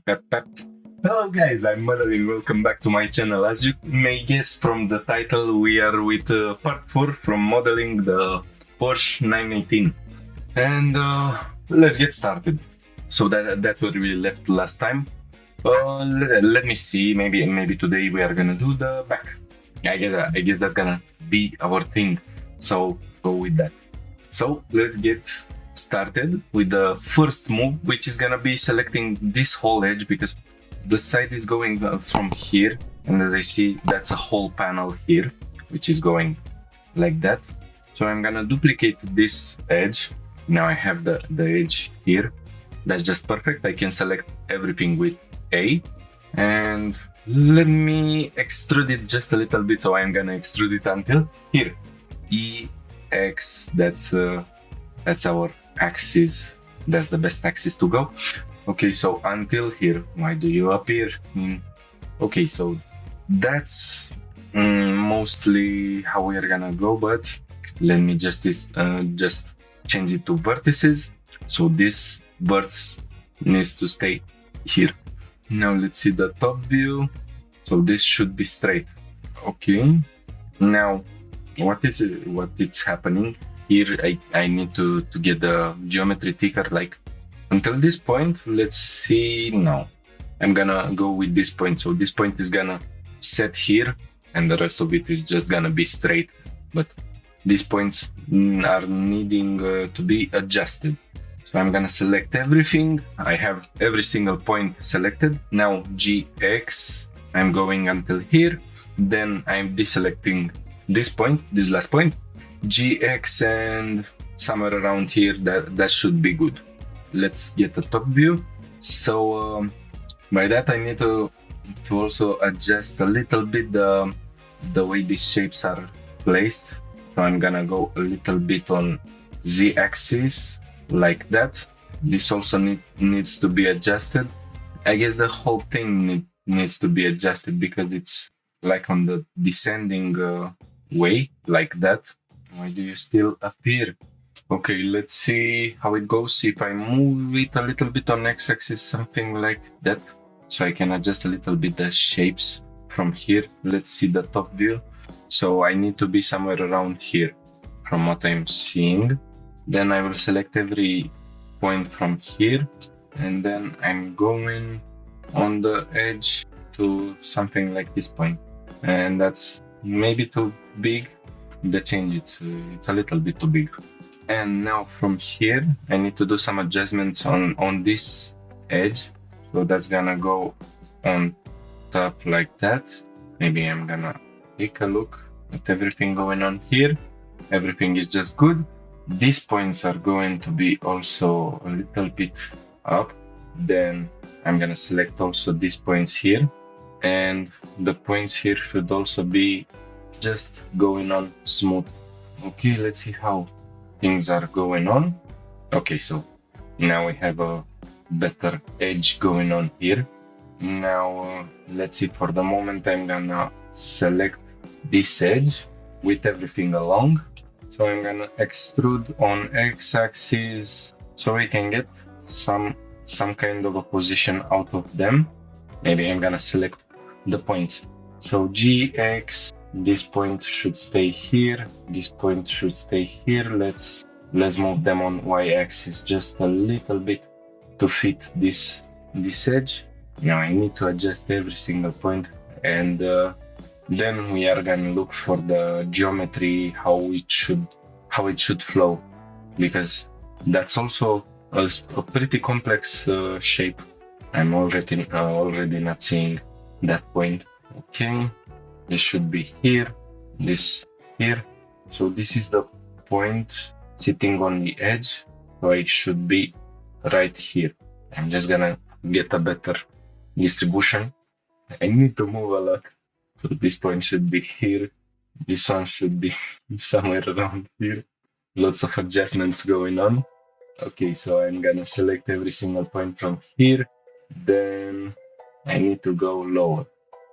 Pep pep. Hello guys, I'm Madeline. Welcome back to my channel. As you may guess from the title, we are with part 4 from modeling the Porsche 918. And let's get started. So that's where we left last time. Let me see. Maybe today we are gonna do the back. I guess that's gonna be our thing. So go with that. So let's get started with the first move, which is gonna be selecting this whole edge because the side is going from here, and as I see, that's a whole panel here, which is going like that. So I'm gonna duplicate this edge. Now I have the edge here. That's just perfect. I can select everything with A, and let me extrude it just a little bit. So I'm gonna extrude it until here. EX, that's our axis. That's the best axis to go. Okay, so until here. Why do you appear? Okay, so that's mostly how we're gonna go, but let me just change it to vertices. So this vertex needs to stay here. Now let's see the top view. So this should be straight. Okay, now what is happening here? I need to get the geometry thicker, like until this point. Let's see. Now I'm gonna go with this point. So this point is gonna set here, and the rest of it is just gonna be straight, but these points are needing to be adjusted. So I'm gonna select everything. I have every single point selected. Now GX, I'm going until here. Then I'm deselecting this point, this last point, GX, and somewhere around here. That should be good. Let's get the top view. So by that I need to also adjust a little bit the way these shapes are placed. So I'm gonna go a little bit on Z-axis like that. This also needs to be adjusted. I guess the whole thing needs to be adjusted because it's like on the descending way, like that. Why do you still appear? Okay, let's see how it goes. If I move it a little bit on X-axis, something like that, so I can adjust a little bit the shapes from here. Let's see the top view. So I need to be somewhere around here from what I'm seeing. Then I will select every point from here, and then I'm going on the edge to something like this point. And that's maybe too big. The change, it's a little bit too big. And now from here, I need to do some adjustments on this edge. So that's gonna go on top like that. Maybe I'm gonna take a look at everything going on here. Everything is just good. These points are going to be also a little bit up. Then I'm gonna select also these points here. And the points here should also be just going on smooth. Okay, let's see how things are going on. Okay, so now we have a better edge going on here. Now let's see, for the moment I'm gonna select this edge with everything along. So I'm gonna extrude on X-axis so we can get some kind of a position out of them. Maybe I'm gonna select the points. So GX, this point should stay here, this point should stay here. Let's move them on Y-axis just a little bit to fit this edge. Now I need to adjust every single point, and then we are gonna look for the geometry, how it should flow, because that's also a pretty complex shape. I'm already not seeing that point. Okay, this should be here, this here. So this is the point sitting on the edge, so it should be right here. I'm just gonna get a better distribution. I need to move a lot. So this point should be here. This one should be somewhere around here. Lots of adjustments going on. Okay, so I'm gonna select every single point from here. Then I need to go lower.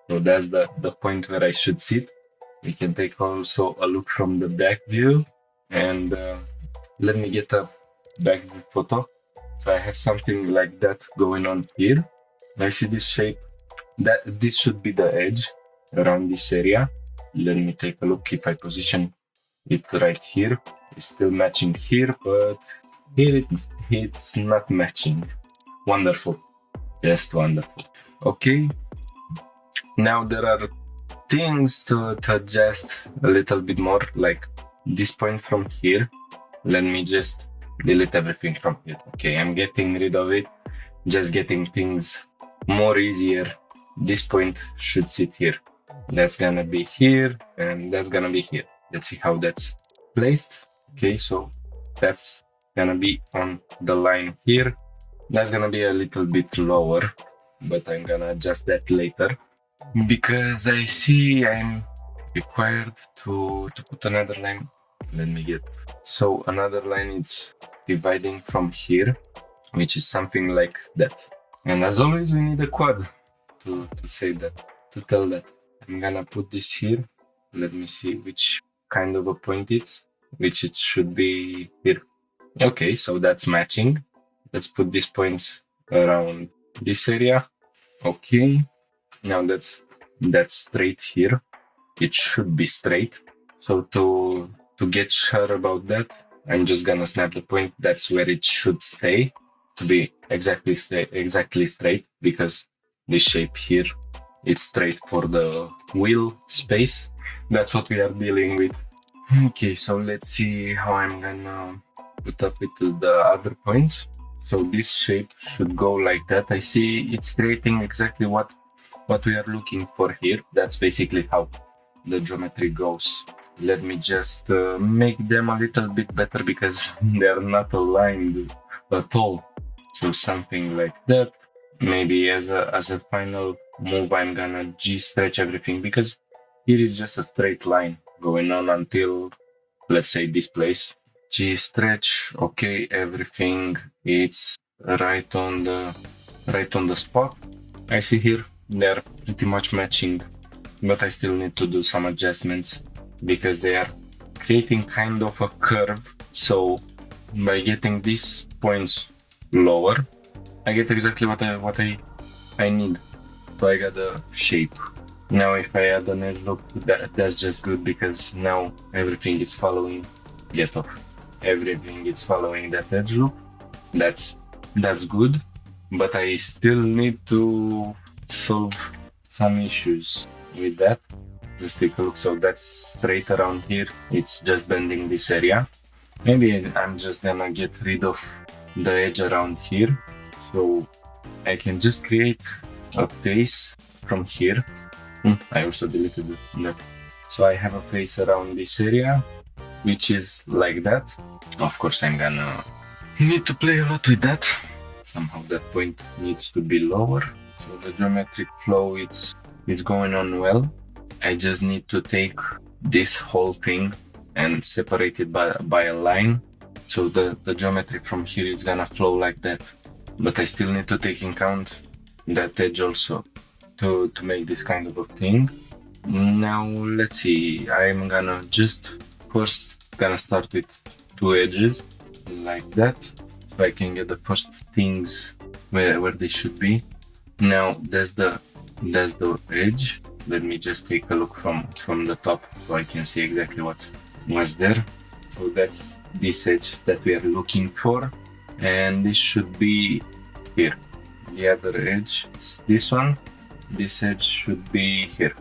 So that's the point where I should sit. We can take also a look from the back view, and let me get a back view photo. So I have something like that going on here. I see this shape. That this should be the edge around this area. Let me take a look. If I position it right here, it's still matching here, but here it's not matching. Wonderful, just wonderful. Okay, now there are things to adjust a little bit more, like this point from here. Let me just delete everything from here. Okay, I'm getting rid of it, just getting things more easier. This point should sit here. That's gonna be here, and that's gonna be here. Let's see how that's placed. Okay, so that's gonna be on the line here. That's gonna be a little bit lower, but I'm gonna adjust that later because I see I'm required to put another line. Let me get, so another line is dividing from here, which is something like that. And as always, we need a quad to say that, to tell that. I'm gonna put this here. Let me see which kind of a point it's, which it should be here. Okay, so that's matching. Let's put these points around this area. Okay, now that's straight here. It should be straight. So to get sure about that, I'm just gonna snap the point. That's where it should stay, to be exactly straight, because this shape here, it's straight for the wheel space. That's what we are dealing with. Okay, so let's see how I'm gonna put up with the other points. So this shape should go like that. I see it's creating exactly what we are looking for here. That's basically how the geometry goes. Let me just make them a little bit better because they are not aligned at all. So something like that. Maybe as a final move, I'm gonna G-stretch everything, because here is just a straight line going on until, let's say, this place. G-stretch, okay, everything it's right on the spot. I see here they're pretty much matching, but I still need to do some adjustments because they are creating kind of a curve. So by getting these points lower, I get exactly what I need. So I got the shape. Now if I add an edge loop, that's just good, because now everything is following, everything is following that edge loop. That's good, but I still need to solve some issues with that. Let's take a look. So that's straight around here. It's just bending this area. Maybe I'm just gonna get rid of the edge around here, so I can just create a face from here. I also deleted that. So I have a face around this area, which is like that. Of course, I'm gonna need to play a lot with that. Somehow that point needs to be lower. So the geometric flow, it's going on well. I just need to take this whole thing and separate it by a line. So the geometry from here is gonna flow like that. But I still need to take in account that edge also to make this kind of a thing. Now let's see, I'm gonna just first gonna start with two edges like that, so I can get the first things where they should be. Now that's the edge. Let me just take a look from the top so I can see exactly what's there. So that's this edge that we are looking for, and this should be here. The other edge is this one. This edge should be here,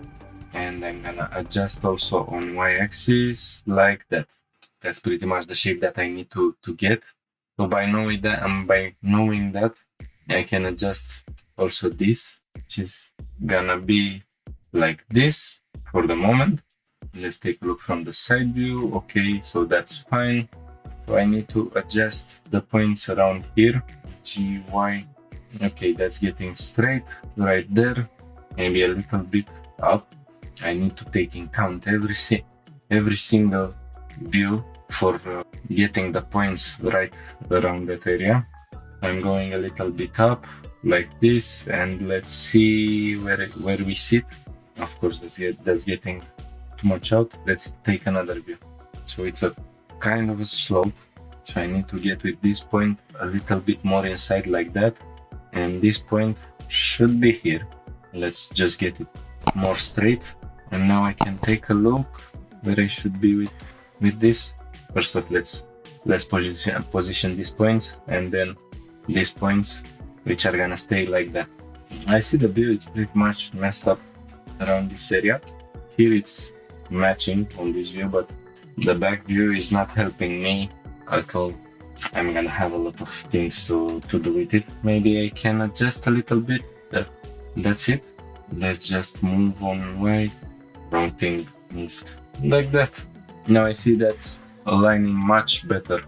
and I'm gonna adjust also on y-axis like that. That's pretty much the shape that I need to get. So by knowing that, I can adjust also this, which is gonna be like this for the moment. Let's take a look from the side view. Okay, so that's fine. So I need to adjust the points around here. G, Y. Okay, that's getting straight right there. Maybe a little bit up. I need to take in count every single view for getting the points right around that area. I'm going a little bit up like this, and let's see where we sit. Of course, that's getting too much out. Let's take another view. So it's a kind of a slope. So I need to get with this point a little bit more inside like that, and this point should be here. Let's just get it more straight. And now I can take a look where I should be with this. First off, let's position these points, and then these points, which are gonna stay like that. I see the view is pretty much messed up around this area. Here it's matching on this view, but the back view is not helping me at all. I'm gonna have a lot of things to do with it. Maybe I can adjust a little bit. That's it. Let's just move on right. Wrong thing moved like that. Now I see that's aligning much better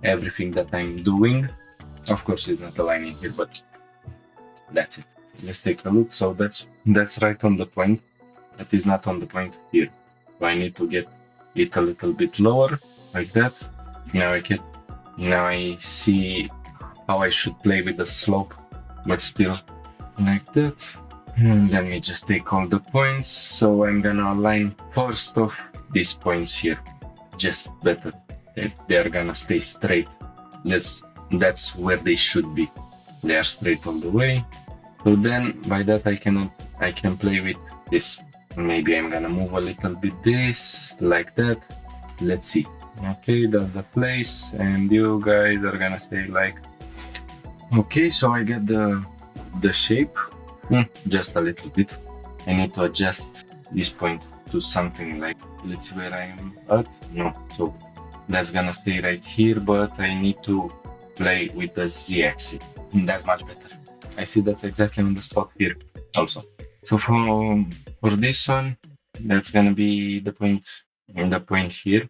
everything that I'm doing. Of course it's not aligning here, but that's it. Let's take a look. So that's right on the point. That is not on the point here. So I need to get it a little bit lower, like that. Now I see how I should play with the slope, but still like that. And let me just take all the points. So I'm gonna align first off these points here, just better. They're gonna stay straight. That's where they should be. They are straight all the way. So then by that I can play with this. Maybe I'm gonna move a little bit this, like that. Let's see. Okay, that's the place, and you guys are gonna stay like. Okay, so I get the shape. Just a little bit. I need to adjust this point to something like, let's see where I am at. No, so that's gonna stay right here, but I need to play with the z-axis. That's much better. I see that's exactly on the spot here also. So for this one, that's gonna be the point here,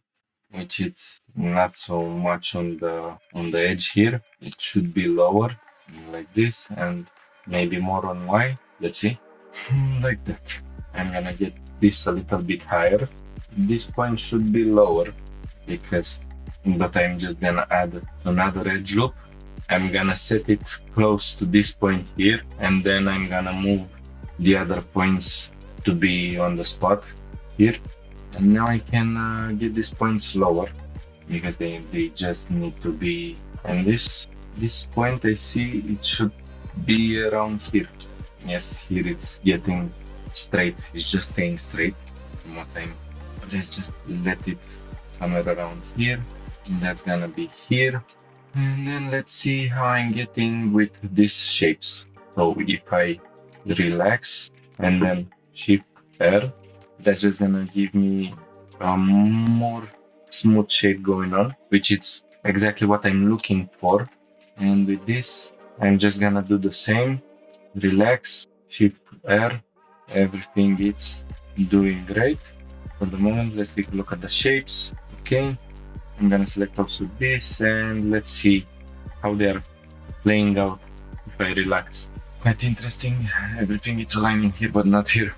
which is not so much on the edge here. It should be lower like this, and maybe more on Y. Let's see. Like that. I'm gonna get this a little bit higher. This point should be lower but I'm just gonna add another edge loop. I'm gonna set it close to this point here, and then I'm gonna move the other points to be on the spot here. And now I can get these points lower because they just need to be. And this point I see it should be around here. Yes, here it's getting straight. It's just staying straight from what I'm. Let's just let it somewhere around here. And that's gonna be here. And then let's see how I'm getting with these shapes. So if I relax and then shift R, that's just gonna give me a more smooth shape going on, which is exactly what I'm looking for. And with this, I'm just gonna do the same. Relax, shift R, everything is doing great. For the moment, let's take a look at the shapes. Okay, I'm gonna select also this, and let's see how they are playing out if I relax. Quite interesting. Everything is aligning here, but not here.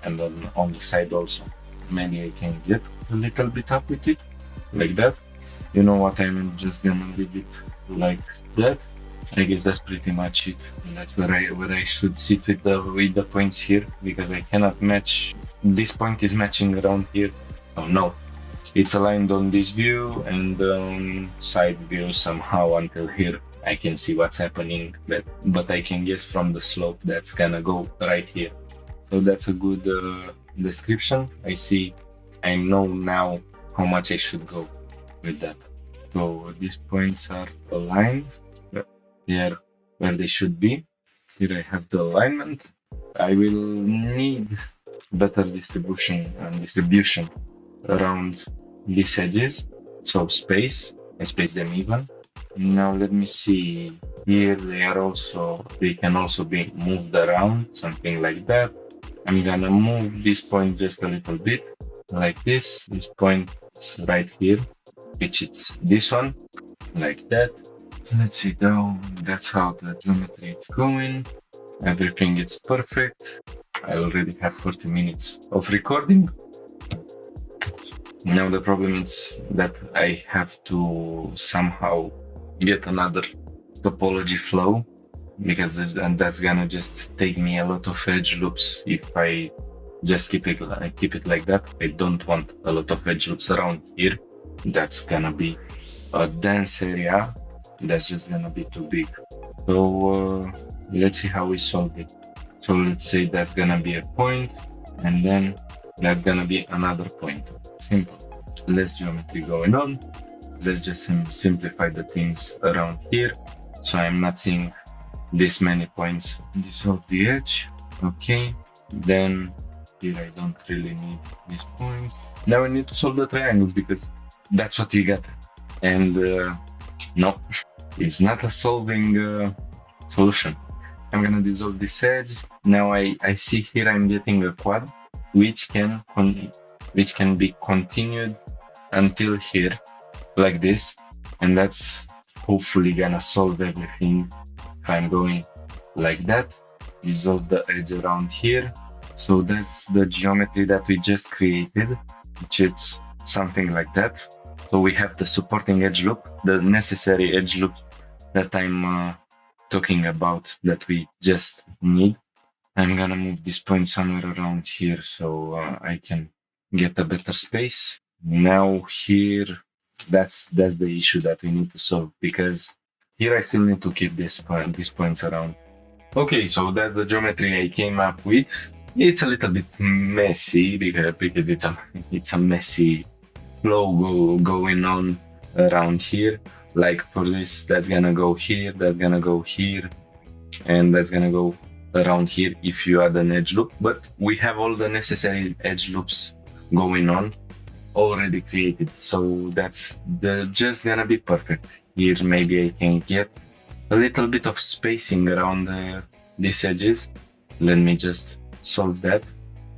And then on the side also. Maybe I can get a little bit up with it, like that. You know what, I'm just gonna leave it like that. I guess that's pretty much it. And that's where I should sit with the points here, because I cannot match. This point is matching around here. So no, it's aligned on this view and side view somehow until here. I can see what's happening, but I can guess from the slope that's gonna go right here. So that's a good description. I know now how much I should go with that. So these points are aligned. They are where they should be. Here I have the alignment. I will need better distribution around these edges. So I space them even. Now let me see. Here they can also be moved around, something like that. I'm gonna move this point just a little bit, like this. This point is right here, which is this one, like that. Let's see now, that's how the geometry is going. Everything is perfect. I already have 40 minutes of recording. Now the problem is that I have to somehow get another topology flow, because that's gonna just take me a lot of edge loops if I just keep it like that. I don't want a lot of edge loops around here. That's gonna be a dense area. That's just gonna be too big. So let's see how we solve it. So let's say that's gonna be a point, and then that's gonna be another point. Simple. Less geometry going on. Let's just simplify the things around here. So I'm not seeing this many points. Dissolve the edge. Okay. Then here I don't really need these points. Now we need to solve the triangles because that's what we got. And no, it's not a solving solution. I'm gonna dissolve this edge. Now I see here I'm getting a quad, which can be continued until here, like this, and that's hopefully gonna solve everything. If I'm going like that, dissolve the edge around here. So that's the geometry that we just created, which is something like that. So we have the supporting edge loop, the necessary edge loop that I'm talking about, that we just need. I'm gonna move this point somewhere around here so I can get a better space. Now here, that's the issue that we need to solve, because here I still need to keep these points around. Okay, so that's the geometry I came up with. It's a little bit messy because it's a messy flow going on around here. Like for this, that's gonna go here, that's gonna go here, and that's gonna go around here if you add an edge loop. But we have all the necessary edge loops going on already created, so that's just gonna be perfect. Here maybe I can get a little bit of spacing around these edges. Let me just solve that.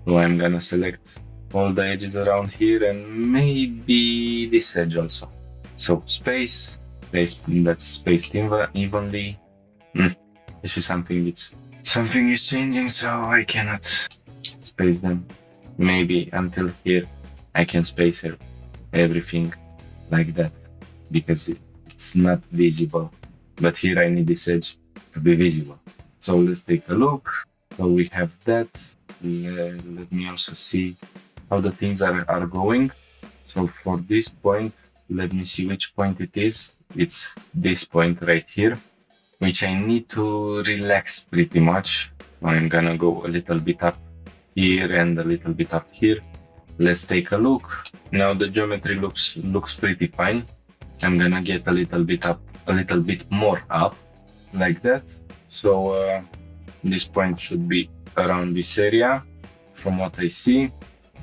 So I'm gonna select all the edges around here and maybe this edge also. So space, that's spaced evenly. This is something is changing, so I cannot space them. Maybe until here I can space everything like that because it's not visible. But here I need this edge to be visible. So let's take a look. So we have that. Let me also see how the things are going. So for this point, let me see which point it is. It's this point right here, which I need to relax pretty much. I'm gonna go a little bit up here and a little bit up here. Let's take a look. Now the geometry looks pretty fine. I'm gonna get a little bit up, a little bit more up, like that. So this point should be around this area from what I see.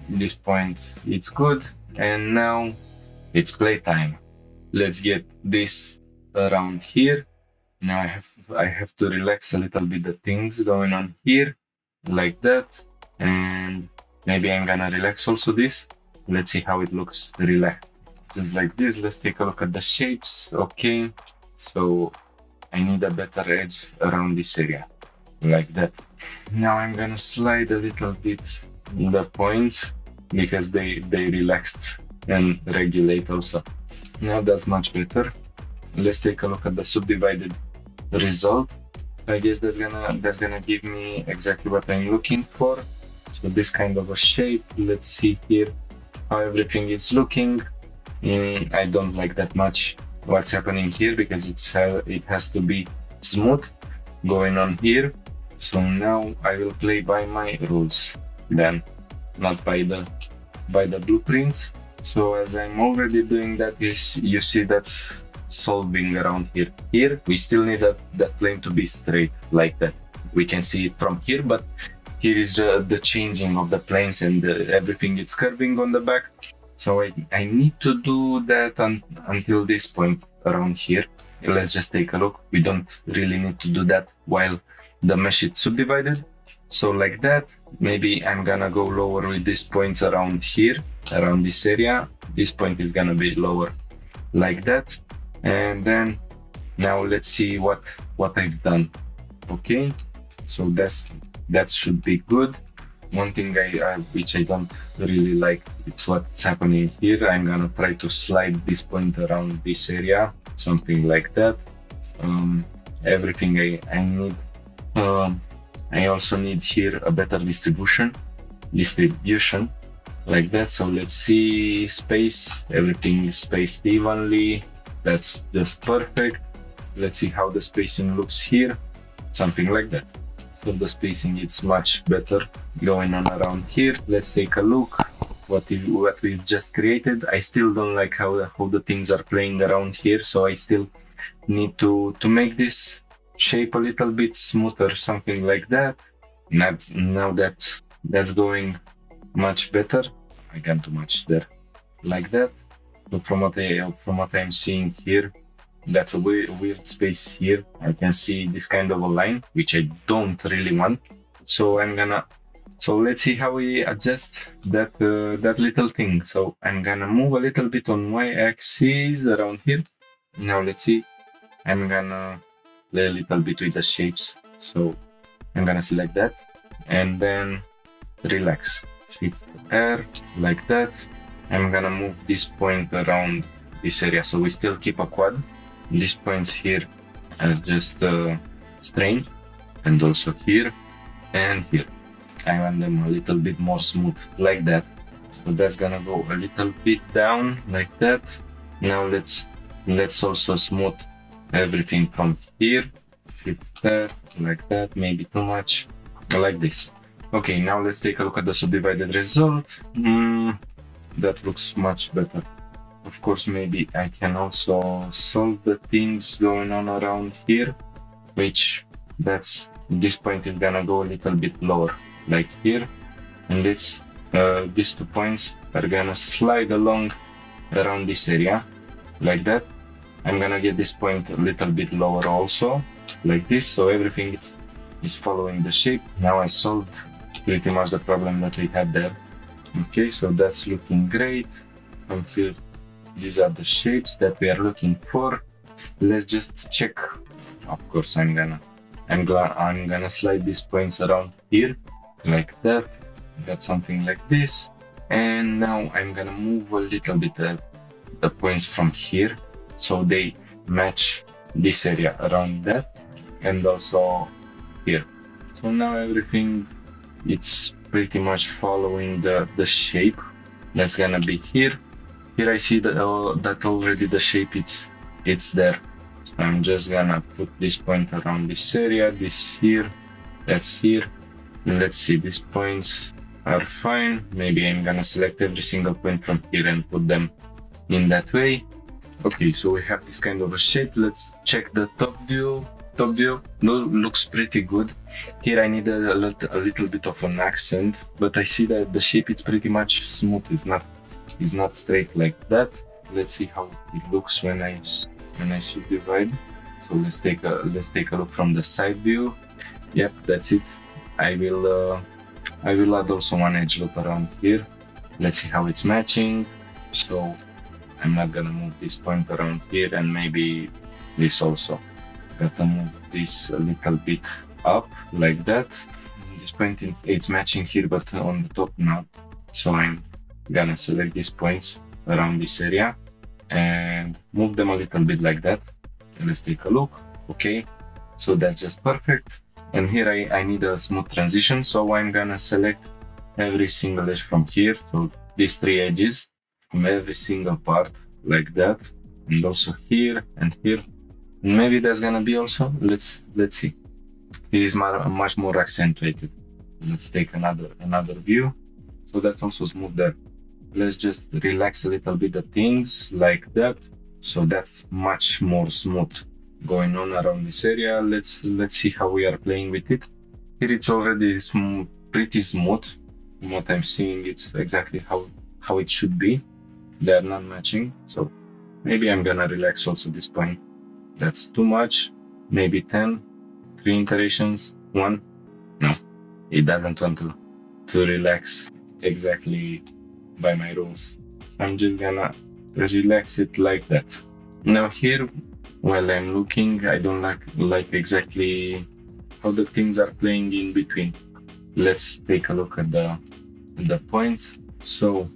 This point, it's good. And now it's playtime. Let's get this around here. Now I have to relax a little bit the things going on here, like that. And maybe I'm gonna relax also this. Let's see how it looks relaxed. Just like this. Let's take a look at the shapes. Okay, so I need a better edge around this area, like that. Now I'm gonna slide a little bit the points because they relaxed and regulate also. Now that's much better. Let's take a look at the subdivided result. I guess that's gonna give me exactly what I'm looking for. So this kind of a shape. Let's see here how everything is looking. I don't like that much what's happening here because it has to be smooth going on here. So now I will play by my rules then, not by the blueprints. So as I'm already doing that, you see that's solving around here. Here we still need that plane to be straight like that. We can see it from here, but here is the changing of the planes and everything is curving on the back. So I need to do that until this point around here. Let's just take a look. We don't really need to do that while the mesh is subdivided. So like that, maybe I'm gonna go lower with these points around here, around this area. This point is gonna be lower like that. And then now let's see what I've done. Okay, so that should be good. One thing which I don't really like, it's what's happening here. I'm gonna try to slide this point around this area, something like that. Everything I need. I also need here a better distribution like that. So let's see, space, everything is spaced evenly. That's just perfect. Let's see how the spacing looks here. It's something like that. So the spacing is much better going on around here. Let's take a look what we've just created. I still don't like how the things are playing around here, so I still need to make this shape a little bit smoother, something like that. Now that's going much better. I got too much there, like that. So from what I'm seeing here, that's a weird space here. I can see this kind of a line, which I don't really want. So let's see how we adjust that little thing. So I'm gonna move a little bit on y-axis around here. Now let's see. I'm gonna play a little bit with the shapes. So I'm gonna select that and then relax. Shift R like that. I'm gonna move this point around this area. So we still keep a quad. These points here are just strain, and also here and here. I want them a little bit more smooth, like that. So that's gonna go a little bit down, like that. Now let's also smooth everything from here. Shift there, like that, maybe too much, like this. Okay, now let's take a look at the subdivided result. That looks much better. Of course, maybe I can also solve the things going on around here, which this point is gonna go a little bit lower, like here, and these 2 points are gonna slide along around this area, like that. I'm gonna get this point a little bit lower also, like this, so everything is following the shape. Now I solved pretty much the problem that we had there. Okay, so that's looking great. From here, these are the shapes that we are looking for. Let's just check. Of course, I'm gonna slide these points around here, like that. Got something like this. And now I'm gonna move a little bit the points from here, so they match this area around that, and also here. So now everything, it's pretty much following the shape that's gonna be here. Here I see that already the shape it's there. So I'm just gonna put this point around this area, this here, that's here. And let's see, these points are fine. Maybe I'm gonna select every single point from here and put them in that way. Okay, so we have this kind of a shape. Let's check the top view. Top view looks pretty good. Here I need a little bit of an accent, but I see that the shape is pretty much smooth. It's not straight like that. Let's see how it looks when I subdivide. So let's take a look from the side view. Yep, that's it. I will add also one edge loop around here. Let's see how it's matching. So I'm not gonna move this point around here, and maybe this also. Gotta move this a little bit up, like that. This point it's matching here, but on the top now. So I'm gonna select these points around this area and move them a little bit like that. Let's take a look. Okay, so that's just perfect. And here I need a smooth transition, so I'm gonna select every single edge from here. So these 3 edges from every single part, like that, and also here and here. Maybe that's gonna be also, let's see. It is much more accentuated. Let's take another view. So that's also smooth there. Let's just relax a little bit the things, like that. So that's much more smooth going on around this area. Let's see how we are playing with it. Here it's already pretty smooth. From what I'm seeing, it's exactly how it should be. They are not matching, so maybe I'm gonna relax also this point. That's too much. Maybe 10, 3 iterations, 1. No, it doesn't want to relax exactly by my rules. I'm just gonna relax it like that. Now here, while I'm looking, I don't like exactly how the things are playing in between. Let's take a look at the points. So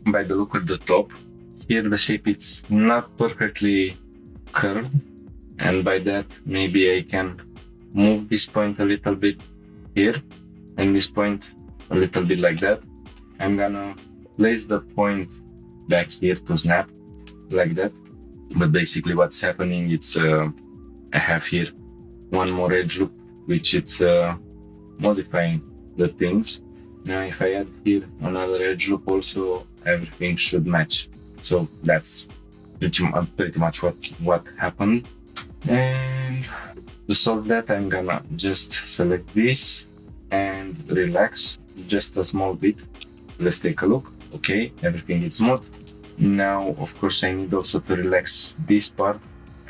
by the look at the top, here the shape it's not perfectly curved, and by that maybe I can move this point a little bit here and this point a little bit like that. I'm gonna place the point back here to snap like that. But basically what's happening, it's I have here one more edge loop which it's modifying the things. Now if I add here another edge loop also, everything should match. So that's pretty much what happened. And to solve that, I'm gonna just select this and relax just a small bit. Let's take a look. Okay, everything is smooth. Now, of course, I need also to relax this part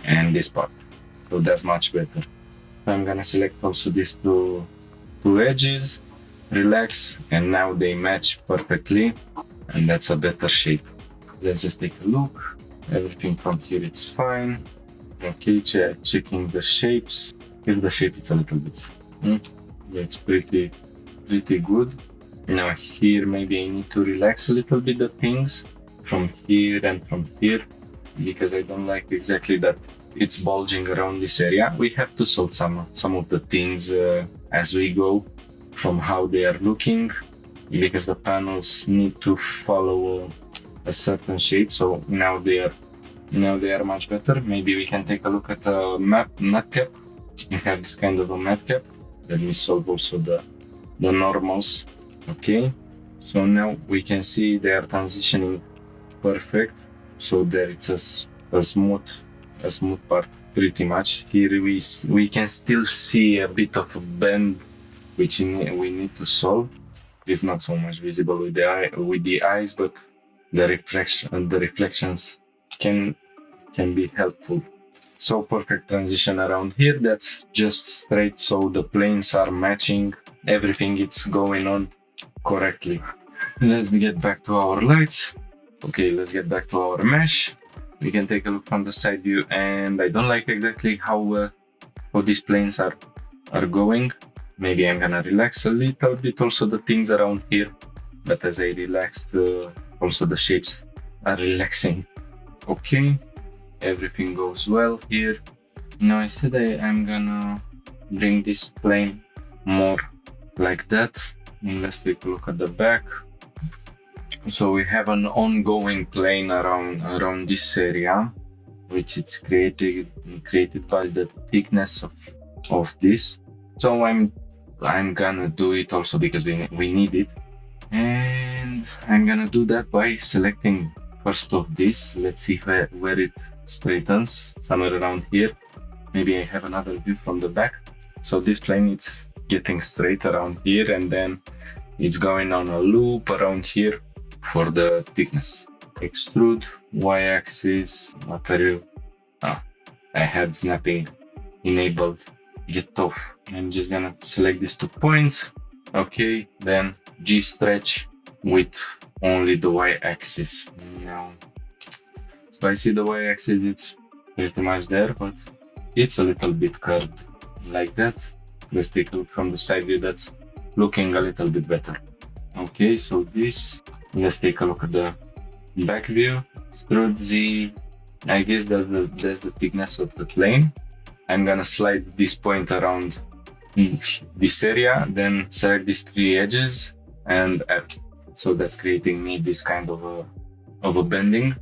and this part. So that's much better. So I'm gonna select also these two edges, relax, and now they match perfectly. And that's a better shape. Let's just take a look. Everything from here it's fine. Okay, checking the shapes. Here the shape is a little bit. It's pretty good. Now here maybe I need to relax a little bit the things from here and from here, because I don't like exactly that it's bulging around this area. We have to solve some of the things as we go from how they are looking, because the panels need to follow a certain shape. So now they are much better. Maybe we can take a look at a matte cap. We have this kind of a matte cap. Let me solve also the normals. Okay, so now we can see they are transitioning perfect. So there it's a smooth part pretty much. Here we can still see a bit of a bend which we need to solve. It's not so much visible with the eyes, but the reflections can be helpful. So perfect transition around here. That's just straight, so the planes are matching. Everything is going on correctly. Let's get back to our lights. Okay, let's get back to our mesh. We can take a look from the side view, and I don't like exactly how these planes are going. Maybe I'm gonna relax a little bit also the things around here, but as I relaxed, also the shapes are relaxing. Okay, everything goes well here. Now I said I'm gonna bring this plane more like that. And let's take a look at the back. So we have an ongoing plane around this area, which it's created by the thickness of this. So I'm gonna do it also because we need it, and I'm gonna do that by selecting first of this. Let's see where it straightens, somewhere around here. Maybe I have another view from the back. So this plane, it's getting straight around here, and then it's going on a loop around here for the thickness. Extrude, y-axis, material. I had snapping enabled. Get off. I'm just gonna select these 2 points. Okay, then G stretch with only the y-axis. Now, so I see the y-axis, it's pretty much there, but it's a little bit curved like that. Let's take a look from the side view. That's looking a little bit better. Okay, so this, let's take a look at the back view. Extrude Z, I guess that's the thickness of the plane. I'm gonna slide this point around this area, then select these 3 edges and F. So that's creating me this kind of a bending.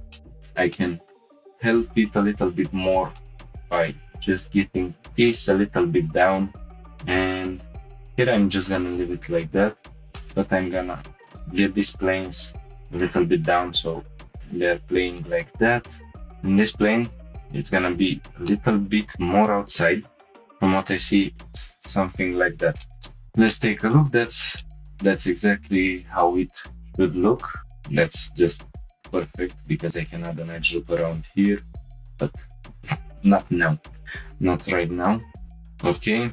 I can help it a little bit more by just getting this a little bit down, and here I'm just gonna leave it like that, but I'm gonna get these planes a little bit down so they're playing like that. In this plane, it's gonna be a little bit more outside. From what I see, something like that. Let's take a look. That's exactly how it should look. That's just perfect because I can add an edge loop around here, but not now, not right now. Okay,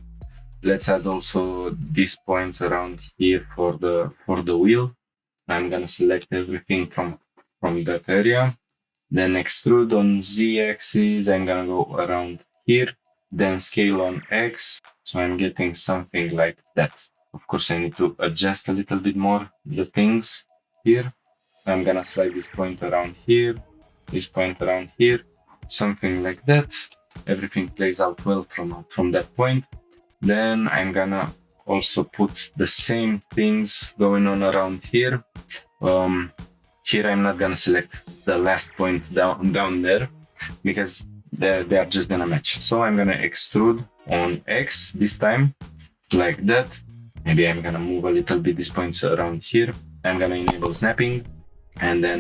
let's add also these points around here for the wheel. I'm gonna select everything from that area. Then extrude on Z-axis, I'm gonna go around here, then scale on X, so I'm getting something like that. Of course, I need to adjust a little bit more the things here. I'm gonna slide this point around here, this point around here, something like that. Everything plays out well from that point. Then I'm gonna also put the same things going on around here. Here I'm not gonna select the last point down there because they are just gonna match. So I'm gonna extrude on X this time, like that. Maybe I'm gonna move a little bit these points around here. I'm gonna enable snapping, and then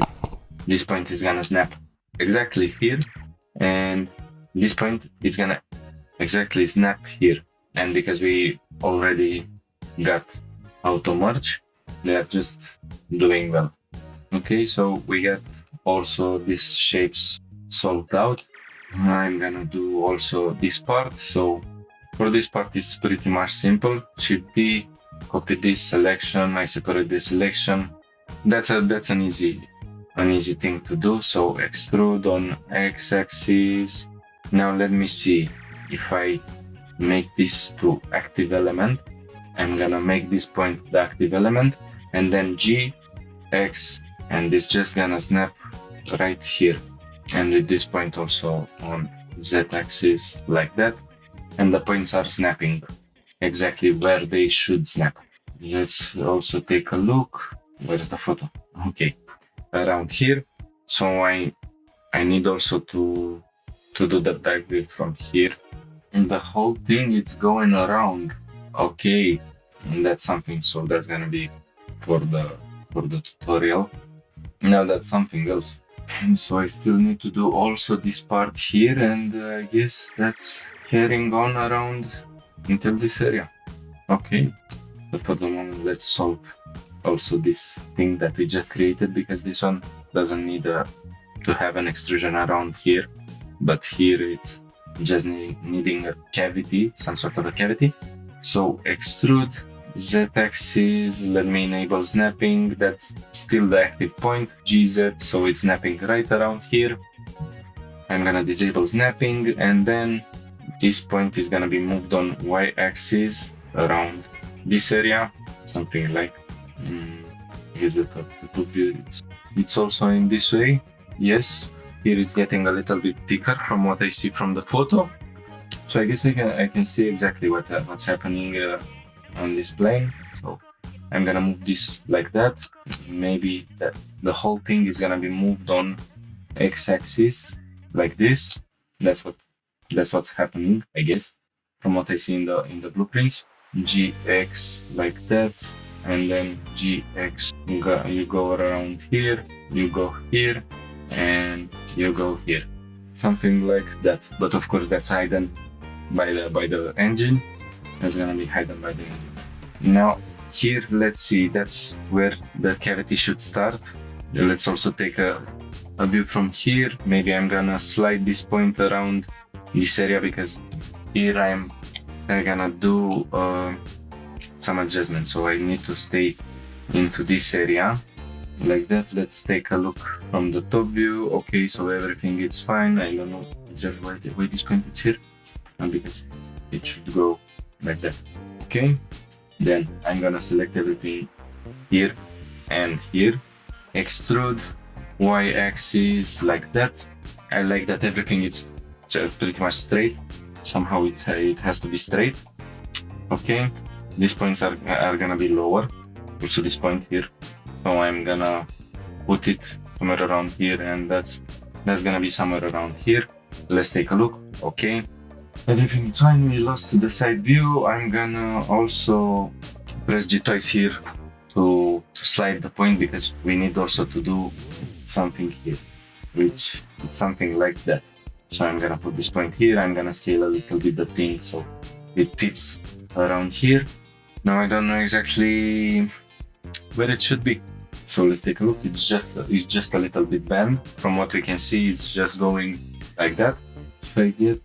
this point is gonna snap exactly here, and this point is gonna exactly snap here. And because we already got auto merge, they are just doing well. Okay, so we got also these shapes solved out. I'm gonna do also this part. So for this part, it's pretty much simple. Shift D, copy this selection. I separate the selection. That's an easy thing to do. So extrude on x-axis. Now let me see if I make this to active element. I'm gonna make this point the active element, and then G, X, and it's just gonna snap right here. And with this point also on Z-axis like that. And the points are snapping exactly where they should snap. Let's also take a look. Where's the photo? Okay, around here. So I need also to do the back view from here. And the whole thing is going around. Okay, and that's something. So that's gonna be for the tutorial. Now that's something else. So I still need to do also this part here, and I guess that's carrying on around until this area. Okay, but for the moment let's solve also this thing that we just created, because this one doesn't need to have an extrusion around here, but here it's just needing a cavity, some sort of a cavity. So extrude Z-axis, let me enable snapping. That's still the active point, GZ, so it's snapping right around here. I'm gonna disable snapping, and then this point is gonna be moved on Y-axis around this area, something like here's the top view. It's also in this way. Yes, here it's getting a little bit thicker from what I see from the photo. So I guess I can see exactly what's happening on this plane. So I'm gonna move this like that. Maybe that the whole thing is gonna be moved on x-axis like this. That's what's happening, I guess, from what I see in the blueprints. GX like that, and then GX. You go around here, you go here, and you go here, something like that. But of course, that's hidden by the engine. That's gonna be hidden by the engine. Now here, let's see. That's where the cavity should start. Let's also take a view from here. Maybe I'm gonna slide this point around this area, because here I'm gonna do some adjustments, so I need to stay into this area like that. Let's take a look from the top view. Okay, so everything is fine. I don't know exactly why this point is here, because it should go like that. Okay, then I'm gonna select everything here and here, extrude y-axis like that. I like that everything is pretty much straight. Somehow it has to be straight. Okay, these points are gonna be lower, also this point here, so I'm gonna put it somewhere around here, and that's gonna be somewhere around here. Let's take a look. Okay, everything is fine. We lost the side view. I'm gonna also press G twice here to slide the point, because we need also to do something here, which it's something like that. So I'm gonna put this point here. I'm gonna scale a little bit the thing so it fits around here. Now I don't know exactly where it should be, so let's take a look. It's just a little bit bent. From what we can see, it's just going like that. If I get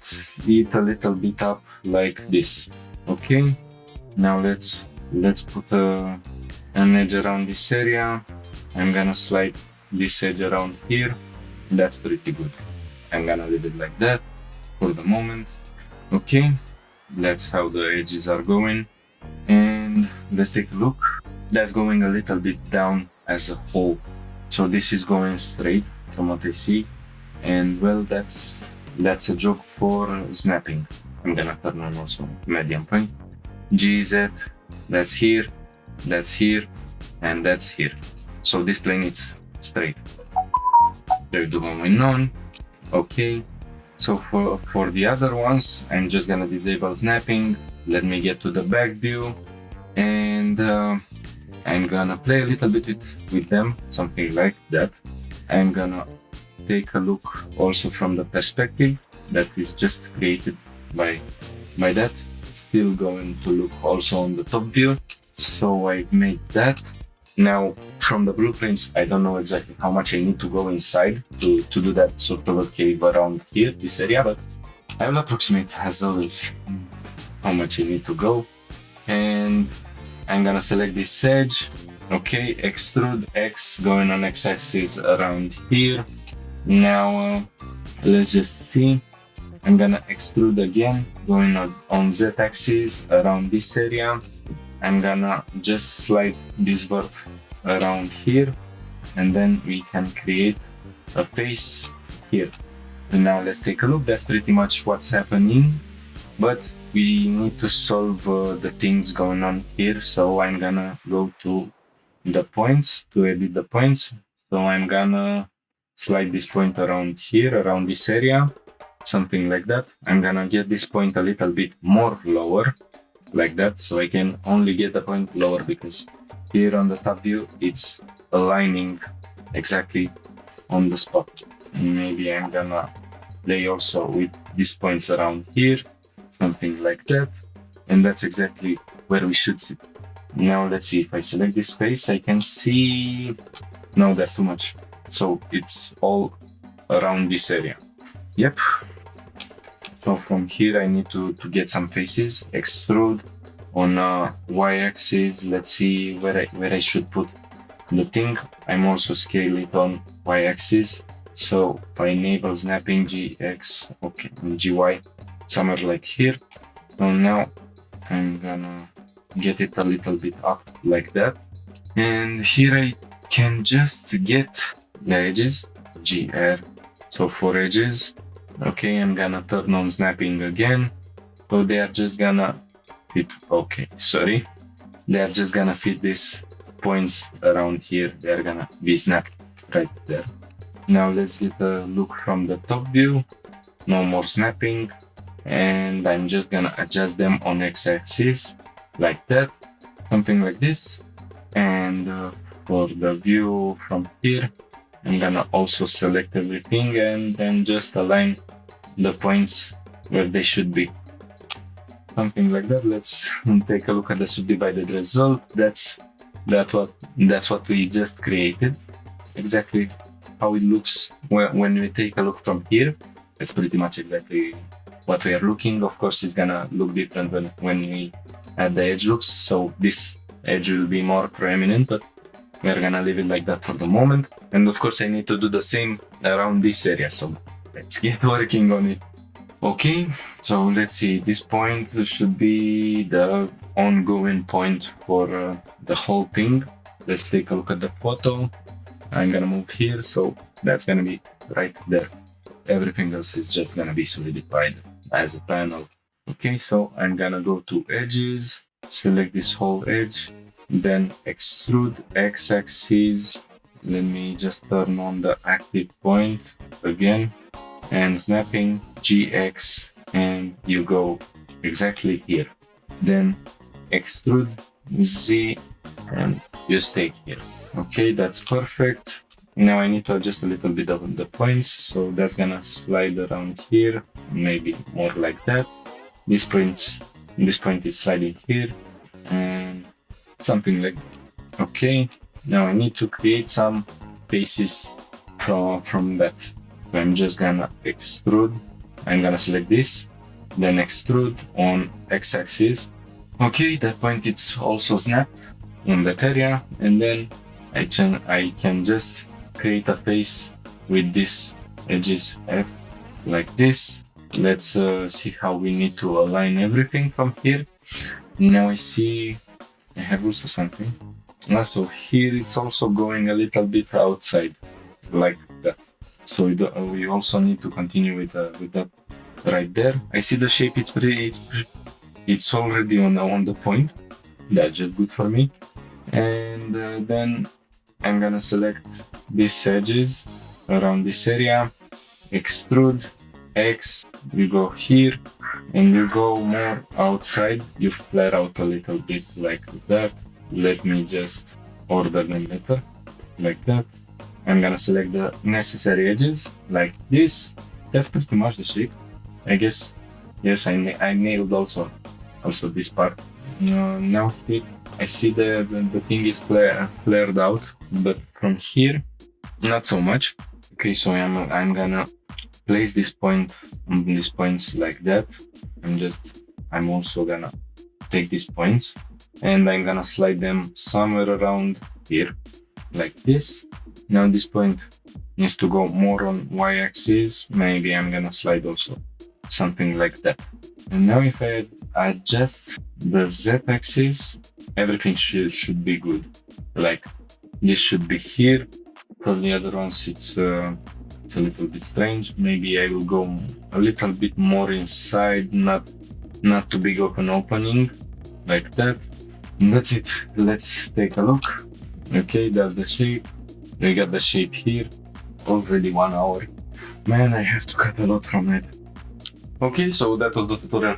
it a little bit up like this. Okay, now let's put an edge around this area. I'm gonna slide this edge around here. That's pretty good. I'm gonna leave it like that for the moment. Okay, that's how the edges are going. And let's take a look. That's going a little bit down as a whole. So this is going straight from what I see. And well, that's a job for snapping. I'm gonna turn on also medium point. GZ, that's here, and that's here. So this plane is straight. There's the going on. Okay, so for the other ones, I'm just gonna disable snapping, let me get to the back view, and I'm gonna play a little bit with them, something like that. I'm gonna take a look also from the perspective that is just created by that. Still going to look also on the top view, so I made that. Now from the blueprints, I don't know exactly how much I need to go inside to do that sort of a cave around here, this area, but I will approximate as always how much I need to go. And I'm gonna select this edge. Okay, extrude X, going on X-axis around here. Now let's just see. I'm gonna extrude again, going on Z-axis around this area. I'm gonna just slide this vert around here, and then we can create a face here. And now let's take a look. That's pretty much what's happening, but we need to solve the things going on here. So I'm gonna go to the points to edit the points. So I'm gonna slide this point around here, around this area, something like that. I'm gonna get this point a little bit more lower, like that, so I can only get the point lower because here on the top view it's aligning exactly on the spot. Maybe I'm gonna play also with these points around here, something like that, and that's exactly where we should sit. Now let's see, if I select this face, I can see, no, that's too much, so it's all around this area. Yep. So from here I need to get some faces. Extrude on y-axis. Let's see where I should put the thing. I'm also scaling it on y-axis. So if I enable snapping GX, okay, and GY, somewhere like here. So now I'm gonna get it a little bit up like that. And here I can just get the edges, GR. So 4 edges. Okay, I'm gonna turn on snapping again. So they are just gonna fit, okay, sorry. They are just gonna fit these points around here. They are gonna be snapped right there. Now let's get a look from the top view. No more snapping. And I'm just gonna adjust them on X-axis like that, something like this. And for the view from here, I'm gonna also select everything and then just align the points where they should be. Something like that. Let's take a look at the subdivided result. That's what we just created. Exactly how it looks when we take a look from here. It's pretty much exactly what we are looking. Of course, it's gonna look different when we add the edge loops. So this edge will be more prominent, but we're gonna leave it like that for the moment. And of course I need to do the same around this area, so let's get working on it. Okay, so let's see, this point should be the ongoing point for the whole thing. Let's take a look at the photo. I'm gonna move here, so that's gonna be right there. Everything else is just gonna be solidified as a panel. Okay, so I'm gonna go to edges, select this whole edge, then extrude X-axis. Let me just turn on the active point again, and snapping GX, and you go exactly here. Then extrude Z, and you stay here. Okay, that's perfect. Now I need to adjust a little bit of the points, so that's gonna slide around here, maybe more like that. This point is sliding here, and something like that. Okay, now I need to create some faces from that. So I'm just gonna extrude. I'm gonna select this, then extrude on X-axis. Okay, that point it's also snapped in that area, and then I can just create a face with these edges F like this. Let's see how we need to align everything from here. Now I see I have also something. So here it's also going a little bit outside like that. So we also need to continue with that right there. I see the shape. It's already on the point. That's just good for me. And then I'm gonna select these edges around this area, extrude X, we go here, and you go more outside, you flare out a little bit like that. Let me just order them better, like that. I'm gonna select the necessary edges, like this. That's pretty much the shape, I guess. Yes, I nailed also this part. Now here, I see the thing is flared out, but from here, not so much. Okay, so I'm gonna place this point on these points like that. I'm also gonna take these points and I'm gonna slide them somewhere around here, like this. Now this point needs to go more on y-axis. Maybe I'm gonna slide also something like that. And now if I adjust the z-axis, everything should be good. Like this should be here. For the other ones, it's a little bit strange. Maybe I will go a little bit more inside, not too big of an opening, like that. And that's it. Let's take a look. Okay, that's the shape. We got the shape here. Already 1 hour. Man, I have to cut a lot from it. Okay, so that was the tutorial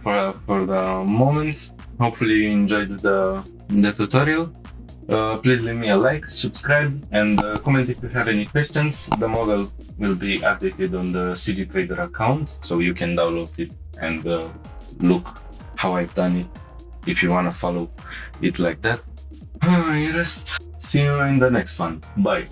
for the moment. Hopefully you enjoyed the tutorial. Please leave me a like, subscribe, and comment if you have any questions. The model will be updated on the CD Trader account, so you can download it and look how I've done it if you want to follow it like that. Rest. See you in the next one. Bye.